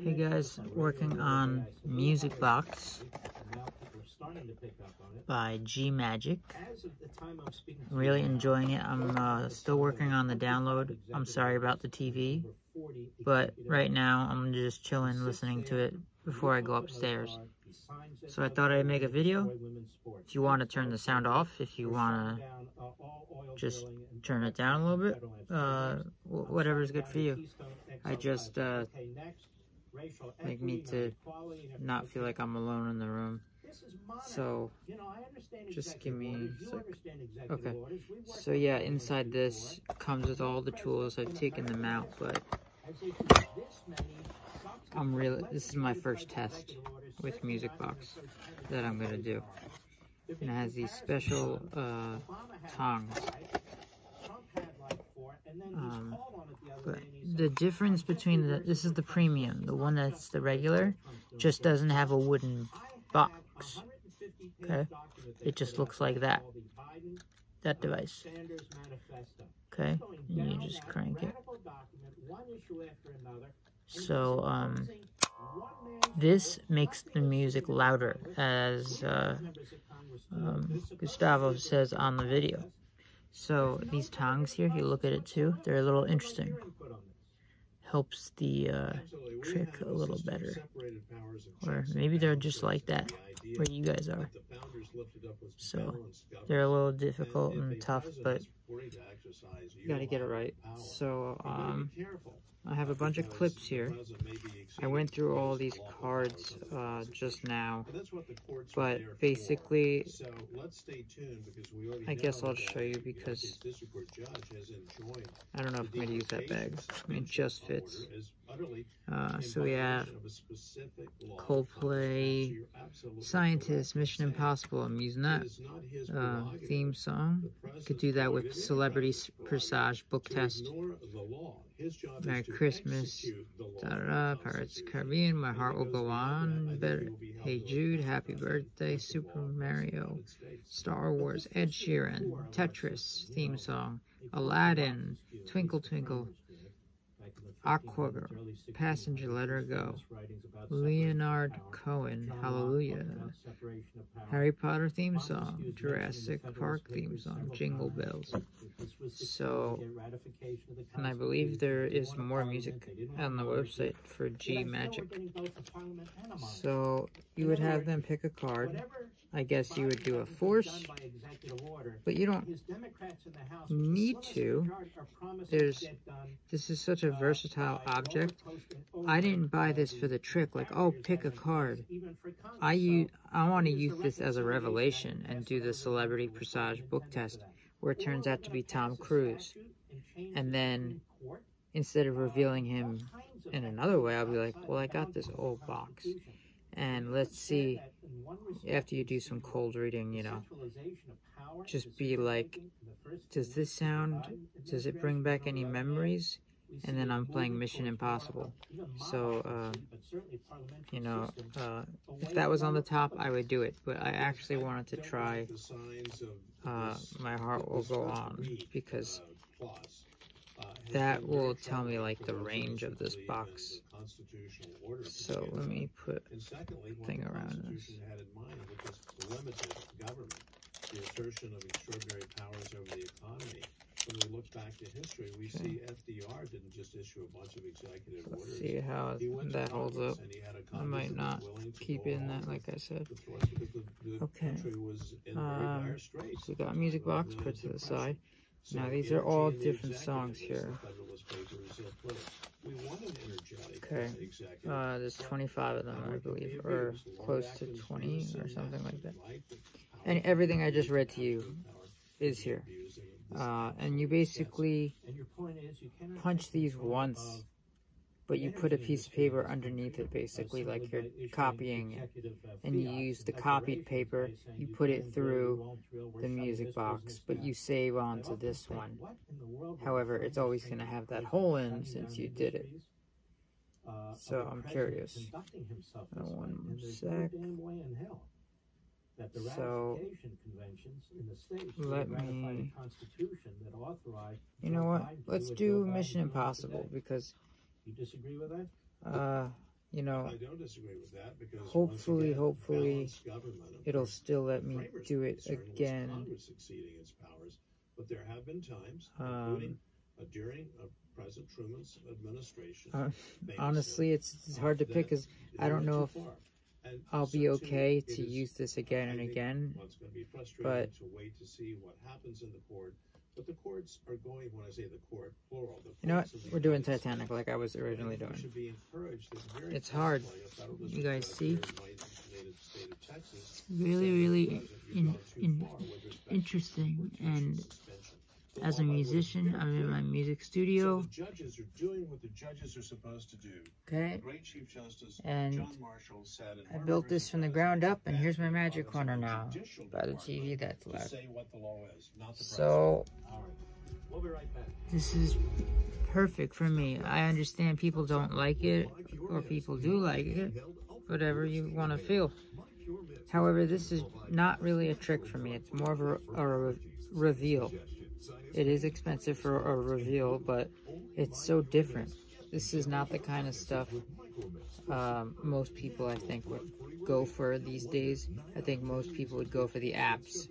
Hey guys, working on Music Box by G Magic. Really enjoying it. I'm still working on the download. I'm sorry about the TV, but right now I'm just chilling, listening to it before I go upstairs. So I thought I'd make a video. If you want to turn the sound off, if you want to just turn it down a little bit, whatever's good for you. I just need to not feel like I'm alone in the room. So just give me a sec. Okay, so yeah, inside this comes with all the tools. I've taken them out, but this is my first test with Music Box that I'm gonna do. And it has these special tongs. But the difference between this is the premium, the one that's the regular, just doesn't have a wooden box. Okay, it just looks like that device. Okay, and you just crank it. So this makes the music louder, as Gustavo says on the video. So these tongs here, if you look at it too, they're a little interesting. Helps the trick a little better. Or maybe they're just like that, where you guys are. So they're a little difficult and tough, but you gotta get it right. So I have a bunch of clips here. I went through all these cards just now, but basically, I guess I'll show you because I don't know if I'm going to use that bag. It just fits. So we have Coldplay, Scientist, Mission Impossible. I'm using that theme song. Could do that with Celebrity Presage Book Test. Merry Christmas, Pirates of the Caribbean, My Heart Will Go On, Better, Hey Jude, Happy Birthday, Super Mario, Star Wars, Ed Sheeran, Tetris theme song, Aladdin, Twinkle Twinkle, Aquagirl, Passenger, Let Her Go, Leonard Cohen, Hallelujah, Harry Potter theme song, Jurassic Park theme song, Jingle Bells. So, and I believe there is more music on the website for G Magic. So you would have them pick a card. I guess you would do a force, but you don't need to. This is such a versatile object. I didn't buy this for the trick, like, oh, pick a card. I want to use this as a revelation and do the Celebrity Presage Book Test, where it turns out to be Tom Cruise. And then, instead of revealing him in another way, I'll be like, well, I got this old box. And let's see, after you do some cold reading, you know, just be like, does it bring back any memories? And then I'm playing Mission Impossible. So, you know, if that was on the top, I would do it. But I actually wanted to try My Heart Will Go On, because that will tell me, like, the range of this box. So let me put a thing around this. The assertion of extraordinary powers over the economy. When we look back to history, we see FDR didn't just issue a bunch of executive orders. Let's see how that holds up. I might not keep in that, like I said. Okay. So we got Music Box put to the side. Now these are all different songs here. Okay. There's 25 of them, I believe, or close to 20 or something like that. And everything I just read to you is here. And you basically punch these once, but you put a piece of paper underneath it, basically, like you're copying it. And you use the copied paper, you put it through the Music Box, but you save onto this one. However, it's always going to have that hole in since you did it. So I'm curious. One sec. So, let me, you know what, let's do Mission Impossible, because, you know, I don't disagree with that because hopefully government, it'll still let me do it again. Congress exceeding its powers, but there have been times, including during President Truman's administration. Honestly, it's hard to pick because I don't know if I'll be okay to use this again and again. It's going to be frustrating but to wait to see what happens in the court. But the courts are going, when I say the court, plural. You know what? We're doing Titanic like I was originally doing. It's hard. You guys see? Really interesting. And as a musician, I'm in my music studio. So the judges are doing what the judges are supposed to do. Okay. The great Chief Justice and John Marshall said I built this from the ground up, and here's my magic corner now. By the TV that's loud. So we'll be right back. This is perfect for me. I understand people don't like it, or people do like it. Whatever you want to feel. However, this is not really a trick for me. It's more of a reveal. It is expensive for a reveal, but it's so different. This is not the kind of stuff most people, I think, would go for these days. I think most people would go for the apps.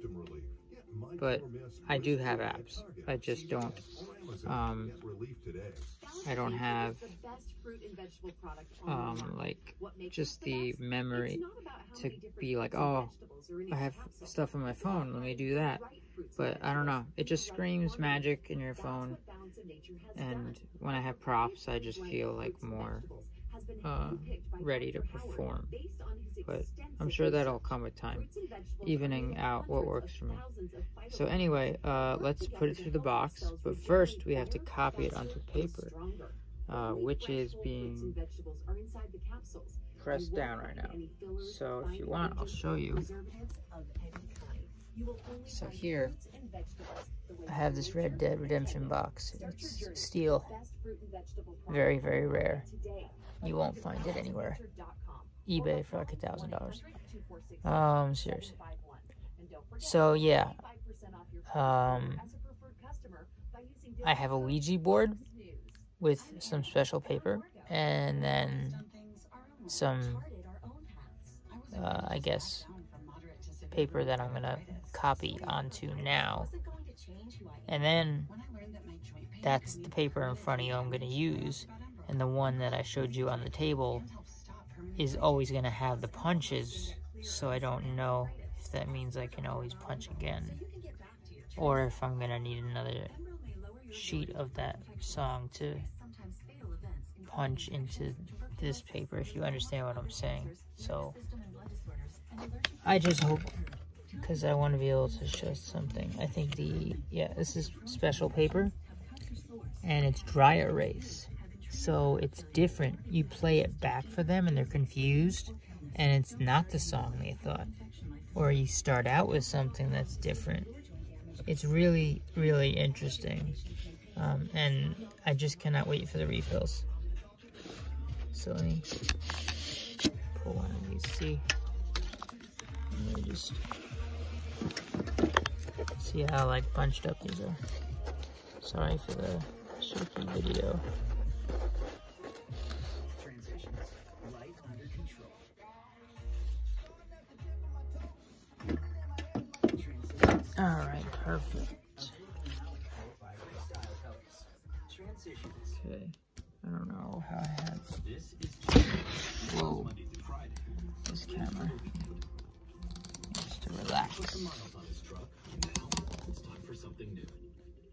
But I do have apps. I just don't. I don't have like just the memory to be like, oh, I have stuff on my phone, let me do that. But I don't know, it just screams magic in your phone, and when I have props I just feel like more ready to perform. But I'm sure that'll come with time, evening out what works for me. So anyway, let's put it through the box, but first we have to copy it onto paper, which is being pressed down right now. So if you want, I'll show you. So here, I have this Red Dead Redemption box. It's steel. Very, very rare. You won't find it anywhere. eBay for like $1,000. Seriously. So yeah, I have a Ouija board with some special paper, and then some, I guess, paper that I'm gonna copy onto now, and then that's the paper in front of you I'm gonna use, and the one that I showed you on the table is always gonna have the punches, so I don't know if that means I can always punch again, or if I'm gonna need another sheet of that song to punch into this paper, if you understand what I'm saying. So I just hope, because I want to be able to show something. I think this is special paper, and it's dry erase, so it's different. You play it back for them and they're confused, and it's not the song they thought, or you start out with something that's different. It's really interesting, and I just cannot wait for the refills. So let me pull one of these. See, let me just see how like bunched up these are. Sorry for the shaky video. All right, perfect. Okay, I don't know how I have. Whoa, this camera needs to relax.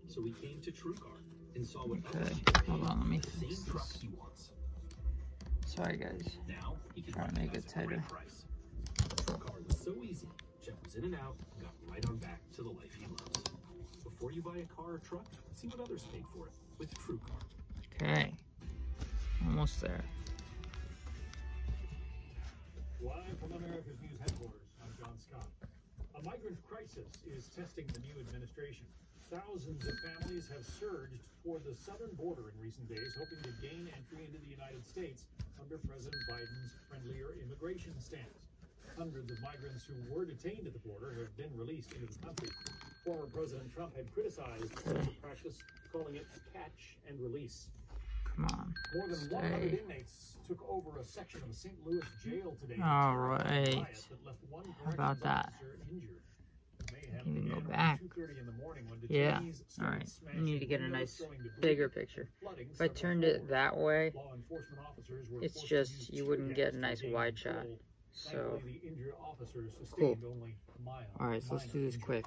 So we came to TrueCar and saw what okay, hold on, let me fix this. Sorry guys, now he can try to make it tighter. TrueCar was so easy. Jeff was in and out, got right on back to the life he loves. Before you buy a car or truck, see what others paid for it with TrueCar. Okay, almost there. Live from America's News headquarters, I'm John Scott. A migrant crisis is testing the new administration. Thousands of families have surged toward the southern border in recent days, hoping to gain entry into the United States under President Biden's friendlier immigration stance. Hundreds of migrants who were detained at the border have been released into the country. Former President Trump had criticized the practice, calling it catch and release. Come on. More than 100 Stay. inmates took over a section of a St. Louis jail today. All right. How about that? You can go back. Yeah. All right. You need to get a nice bigger picture. If I turned it that way, it's just you wouldn't get a nice wide shot. So cool. All right, so let's do this quick.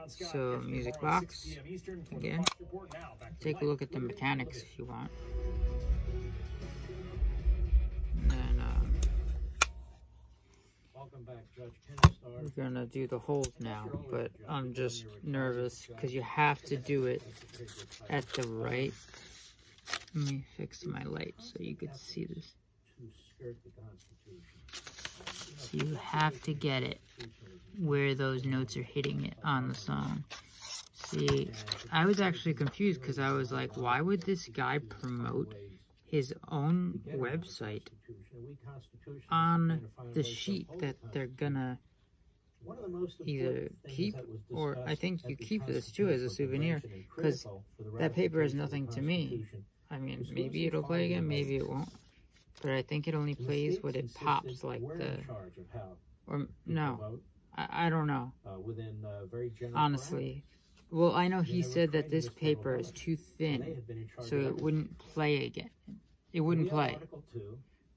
So music box again. Take a look at the mechanics if you want. And then we're gonna do the holes now, but I'm just nervous because you have to do it at the right. Let me fix my light so you can see this. So you have to get it where those notes are hitting it on the song. See, I was actually confused because I was like, why would this guy promote his own website on the sheet that they're gonna either keep, or I think you keep this too as a souvenir, because that paper is nothing to me. I mean, maybe it'll play again, maybe it won't, but I think it only plays when it pops like the, or no, I don't know, honestly. Well, I know he said that this paper is too thin, so it wouldn't play again. It wouldn't play.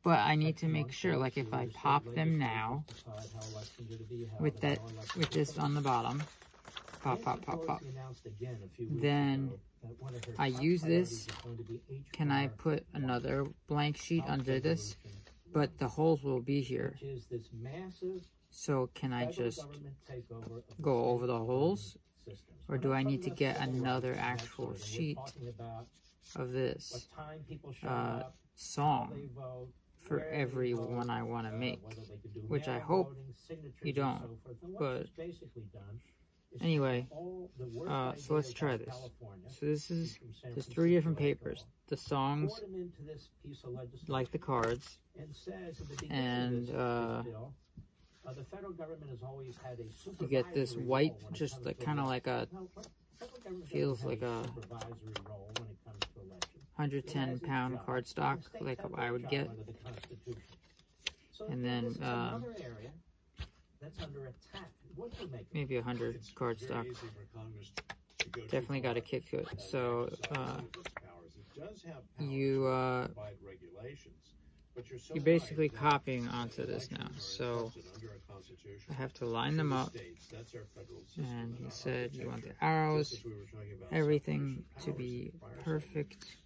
But I need to make sure, like if I pop them now, with this on the bottom, pop, pop, pop, pop, then I use this. Can I put another blank sheet under this? But the holes will be here. So can I just go over the holes? Or do I need to get another actual sheet of this song for every one I want to make? Which I hope you don't. But anyway, so let's try this. So there's 3 different papers. The songs, like the cards, and the federal government has always had a you get this white, just like kind of like a, feels like a 110-pound cardstock, like I would get. And then maybe 100 cardstock. Definitely got a kit to it. So you're basically copying onto this now. So I have to line them up, and he said you want the arrows, everything to be perfect.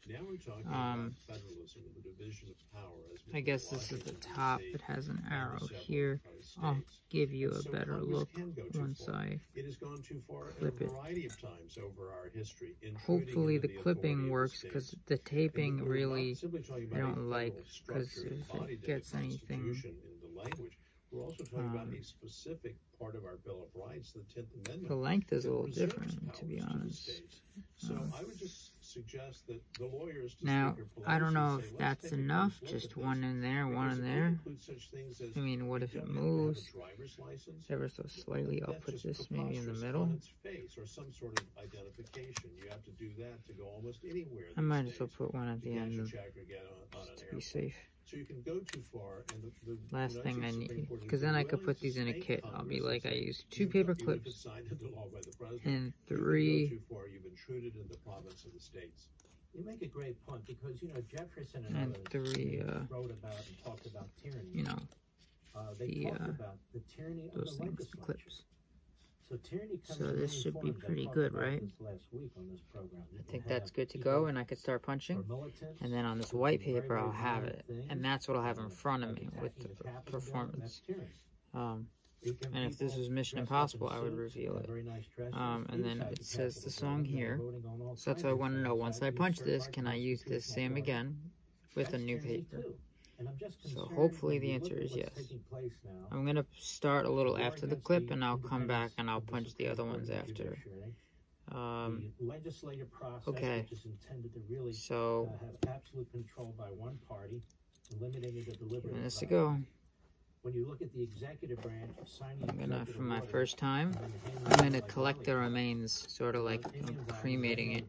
I guess this is the top. It has an arrow here. I'll give you a better look once I clip it. Hopefully the clipping works, because the taping really I don't like, because if it gets anything we're also talking about a specific part of our Bill of Rights, the 10th Amendment. The length is a little different, to be honest. So I would just suggest that the lawyers now, I don't know if that's enough, just one in there, one in there. I mean, what if it moves ever so slightly? I'll put this maybe in the middle. I might as well put one at the end just to be safe. So you can go too far, and the last thing I need, because then I could put these in a kit. I'll be like, I used 2 paper clips and 3. You make a great point, because, you know, Jefferson and others 3, wrote about and talked about tyranny. You know, those things, the clips. So this should be pretty good, right? I think that's good to go, and I could start punching. And then on this white paper, I'll have it. And that's what I'll have in front of me with the performance. And if this was Mission Impossible, I would reveal it. And then it says the song here. So that's what I want to know. Once I punch this, can I use this same again with a new paper? So hopefully the answer is yes. I'm going to start a little after the clip, and I'll come back and I'll punch the other ones after. Okay, so giving this a go. I'm gonna, for my first time, I'm gonna collect the remains, sort of like I'm cremating it.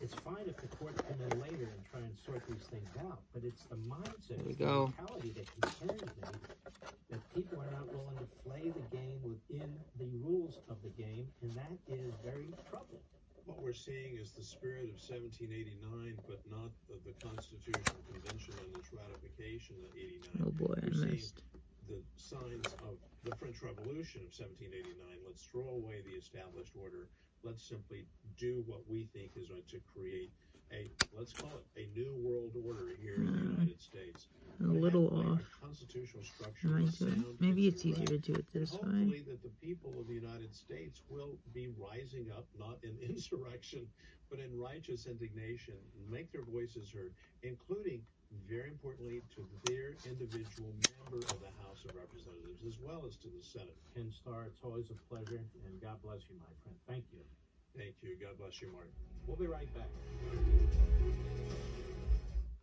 It's fine if the courts come in later and try and sort these things out, but it's the mindset, There we it's the go. mentality that concerns me, that people are not willing to play the game within the rules of the game, and that is very troubling. What we're seeing is the spirit of 1789, but not the Constitutional Convention and its ratification of 89. Oh boy, I We're missed. seeing the signs of the French Revolution of 1789. Let's throw away the established order. Let's simply do what we think is going to create a, let's call it a new world order here in the United States. A little But off. Constitutional structure Am I is doing? sound, Maybe it's correct. easier to do it this Hopefully way. that the people of the United States will be rising up, not in insurrection, but in righteous indignation, and make their voices heard, including, very importantly, to their individual member of the House of Representatives, as well as to the Senate. Ken Starr, it's always a pleasure, and God bless you, my friend. Thank you. Thank you. God bless you, Martin. We'll be right back.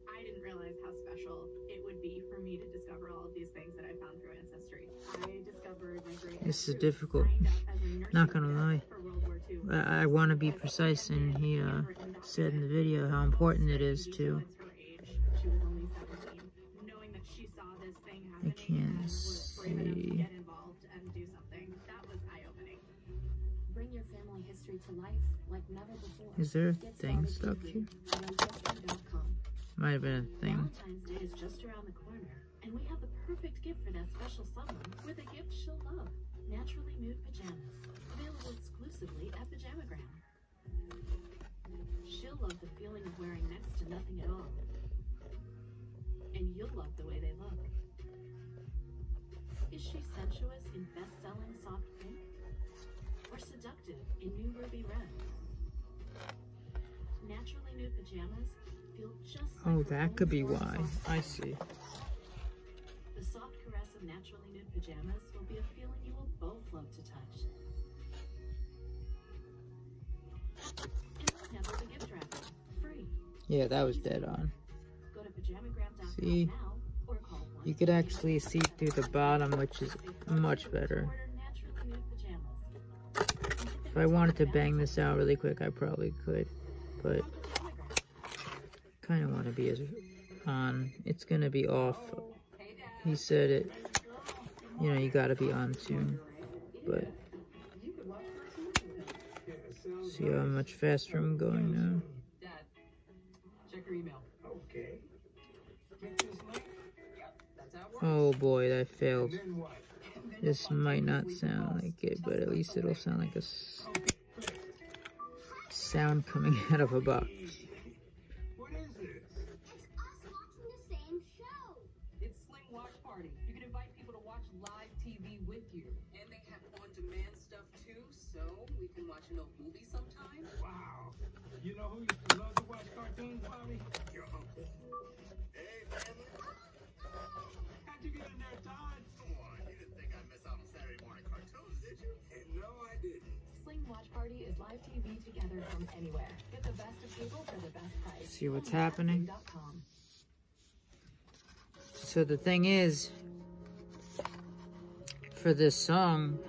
I didn't realize how special it would be for me to discover all of these things that I found through Ancestry. I discovered my great This is difficult. Not gonna lie. I want to be precise, and he said in the video how important it is to. She was only 17. Knowing that she saw this thing I happening can't and was brave enough to see. get involved and do something, that was eye-opening. Bring your family history to life like never before. Is there a Get thing started stuck quickly here? on Ancestry.com. Might have been a thing. Valentine's Day is just around the corner, and we have the perfect gift for that special someone with a gift she'll love. Naturally Nude Pajamas, available exclusively at Pajamagram. She'll love the feeling of wearing next to nothing at all. And you'll love the way they look. Is she sensuous in best-selling soft pink? Or seductive in new ruby red? Naturally Nude Pajamas feel just like Oh, her that own could be warm why. soft I bed. see. The soft caress of Naturally Nude Pajamas will be a feeling you will both love to touch. And they'll handle the gift wrapping, free. Yeah, that was dead on. Go to pajamagram.com See? now or call You could actually see through the bottom, which is much better. Order Naturally Nude Pajamas. If I wanted to bang this out really quick, I probably could. But kind of want to be as on. It's gonna be off. He said it. You know, you gotta be on soon. But see how much faster I'm going now. Dad, check your email. Okay. Click this link. That's how it works. Oh boy, that failed. Then what? This might not sound like it, but at least it'll sound like a sound coming out of a box. What is this? It's us watching the same show. It's Sling Watch Party. You can invite people to watch live TV with you. And they have on-demand stuff too, so we can watch an old movie sometime. Wow. You know who used to love to watch cartoons, Bobby? Your uncle. Hey, family. How'd you get in there, Todd? Come on, you didn't think I'd miss out on Saturday morning cartoons, did you? No, I didn't. Sling Watch Party is live TV together from anywhere. Get the best of people for the best price. See what's Only at happening? sling.com. So the thing is, for this song,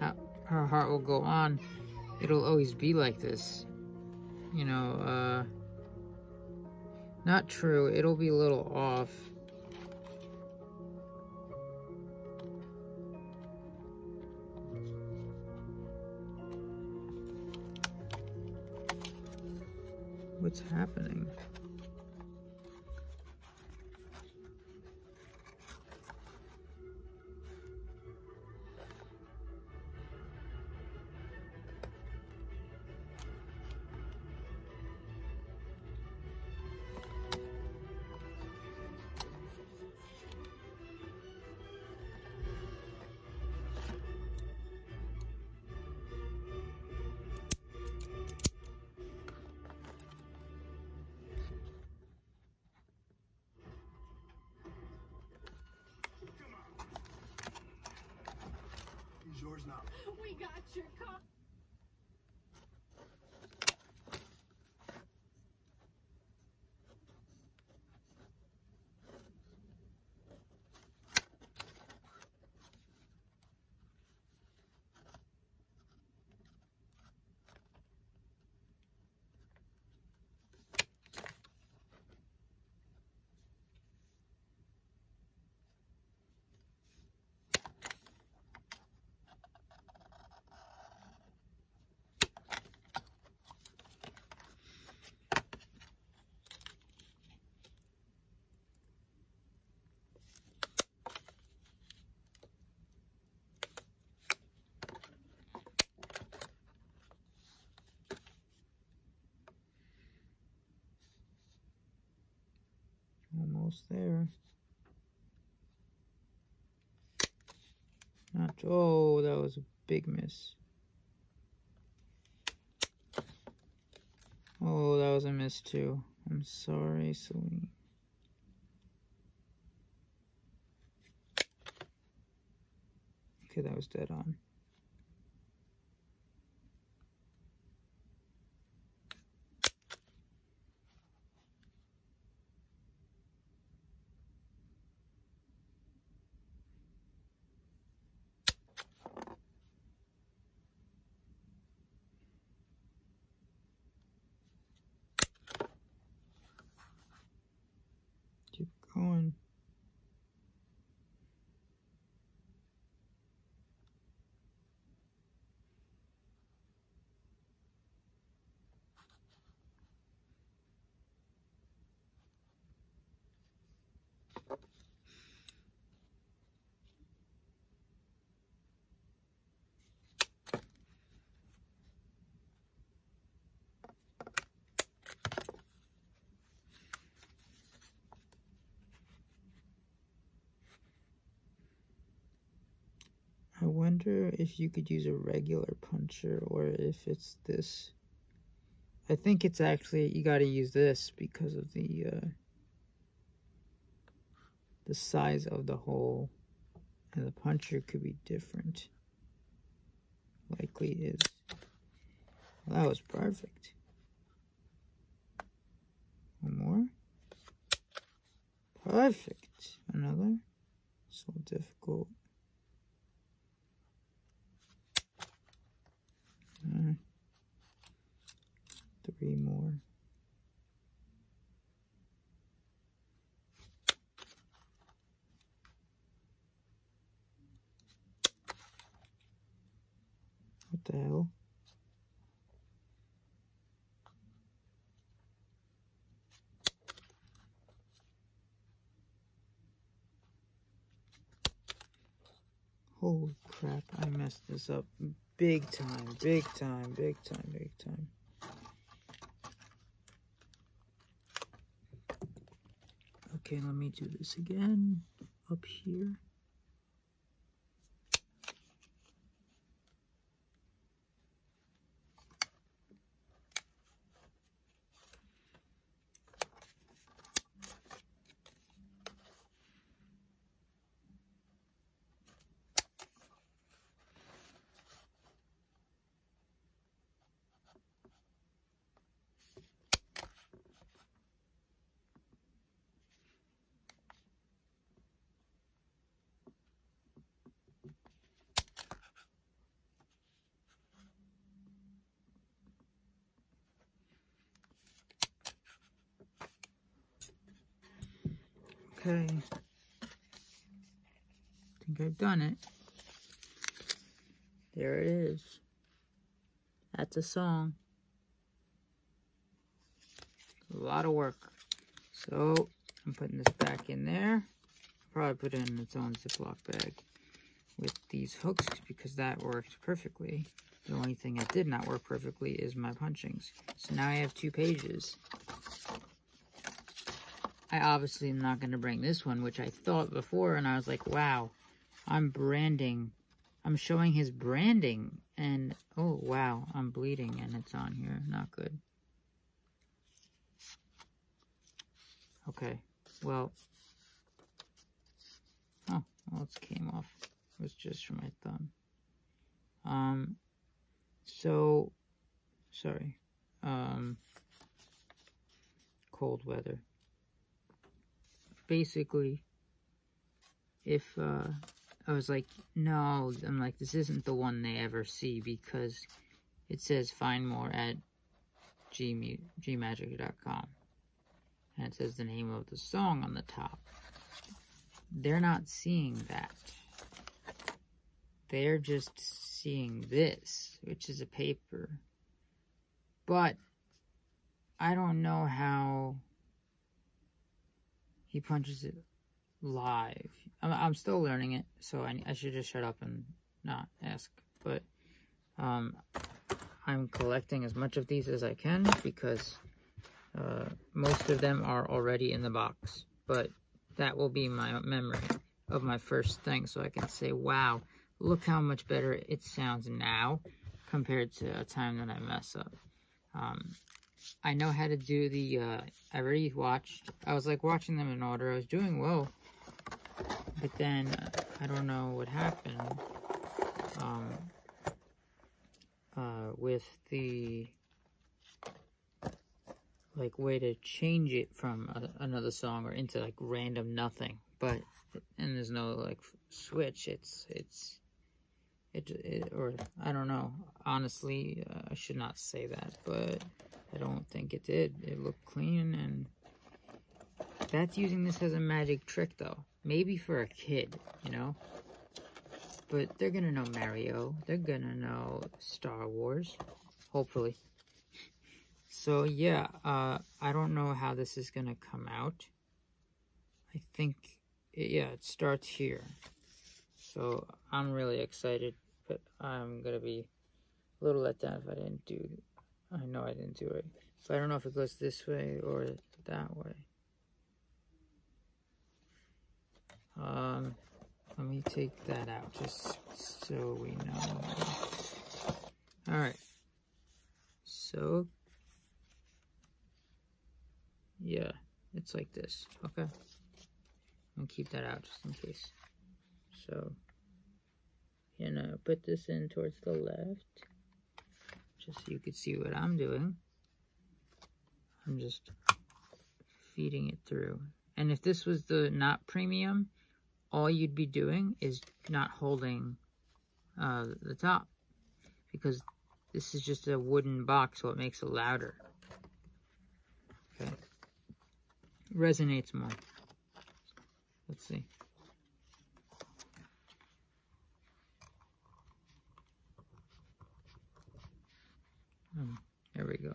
Her Heart Will Go On, it'll always be like this. You know, not true. It'll be a little off. What's happening? Almost there. Not, oh, that was a big miss. Oh, that was a miss too. I'm sorry, Celine. Okay, that was dead on. Keep going. I wonder if you could use a regular puncher or if it's this. I think it's actually, you gotta use this because of the size of the hole, and the puncher could be different. Likely is. Well, that was perfect. One more. Perfect. Another. So difficult. 3 more. What the hell? Holy crap, I messed this up big time, big time, big time, big time. Okay, let me do this again, up here. Okay, I think I've done it. There it is. That's a song. A lot of work. So I'm putting this back in there. Probably put it in its own Ziploc bag with these hooks because that worked perfectly. The only thing that did not work perfectly is my punchings. So now I have 2 pages. I obviously am not going to bring this one, which I thought before, and I was like, wow, I'm branding. I'm showing his branding, and oh, wow, I'm bleeding, and it's on here. Not good. Okay, well, oh, well, it came off. It was just from my thumb. So, sorry, cold weather. Basically, if, I was like, no, I'm like, this isn't the one they ever see because it says find more at gmagic.com. And it says the name of the song on the top. They're not seeing that. They're just seeing this, which is a paper. But I don't know how he punches it live. I'm still learning it, so I should just shut up and not ask. But I'm collecting as much of these as I can because most of them are already in the box. but that will be my memory of my first thing, so I can say, wow, look how much better it sounds now compared to a time that I mess up. I know how to do the, I already watched, I was like watching them in order, I was doing well, but then I don't know what happened with the like way to change it from another song or into like random nothing, but and there's no like switch. Or I don't know. Honestly, I should not say that, but I don't think it did. It looked clean, and that's using this as a magic trick, though. Maybe for a kid, you know. But they're gonna know Mario. They're gonna know Star Wars, hopefully. So yeah, I don't know how this is gonna come out. I think, yeah, it starts here. So I'm really excited, but I'm gonna be a little let down if I didn't do. I know I didn't do it, but I don't know if it goes this way or that way. Let me take that out just so we know. All right. So. Yeah, it's like this, okay? I'll keep that out just in case. So, put this in towards the left, just so you can see what I'm doing. I'm just feeding it through. And if this was the not premium, all you'd be doing is not holding the top, because this is just a wooden box, so it makes it louder. Okay. Resonates more. Let's see. There we go.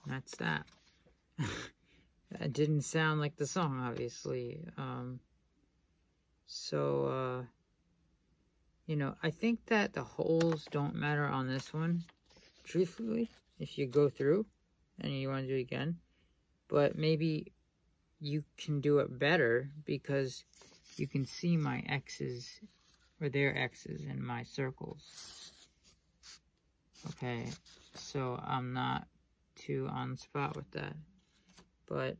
That's that. That didn't sound like the song, obviously. I think that the holes don't matter on this one, truthfully, if you go through and you want to do it again. But maybe you can do it better because you can see my X's or their X's in my circles. Okay, so I'm not too on the spot with that. But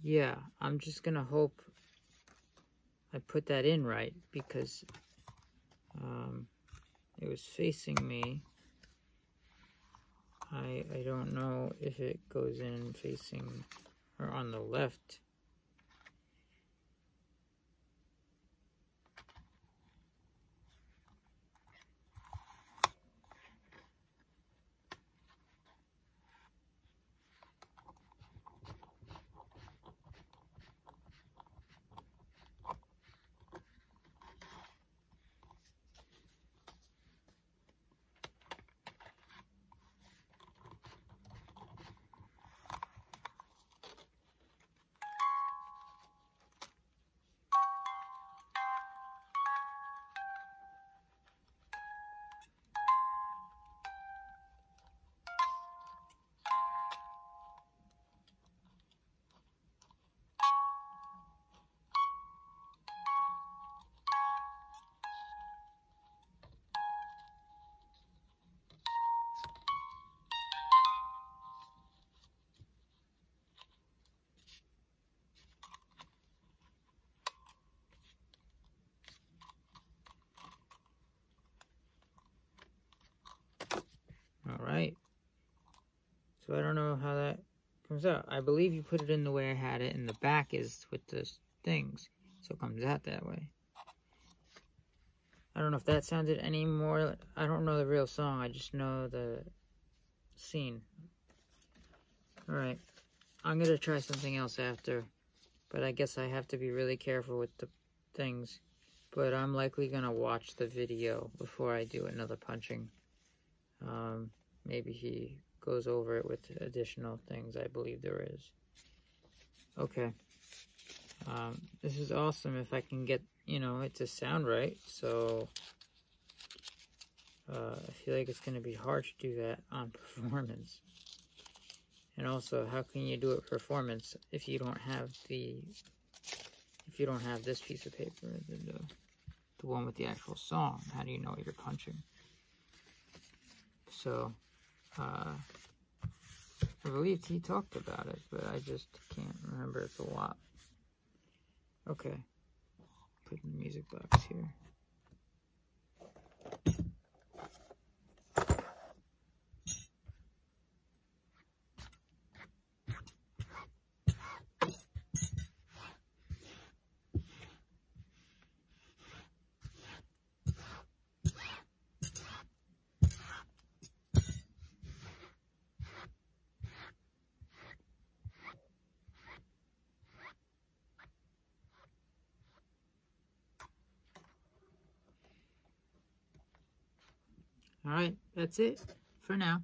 yeah, I'm just gonna hope I put that in right, because it was facing me. I don't know if it goes in facing or on the left. So I don't know how that comes out. I believe you put it in the way I had it, and the back is with the things, so it comes out that way. I don't know if that sounded any more. I don't know the real song. I just know the scene. Alright. I'm going to try something else after. But I guess I have to be really careful with the things. But I'm likely going to watch the video before I do another punching. Maybe he goes over it with additional things. I believe there is. Okay. This is awesome if I can get, you know, it to sound right. So, I feel like it's going to be hard to do that on performance. And also, how can you do it performance if you don't have this piece of paper, the one with the actual song? How do you know you're punching? So, I believe he talked about it, but I just can't remember it a lot. Okay, put in the music box here. Alright, that's it for now.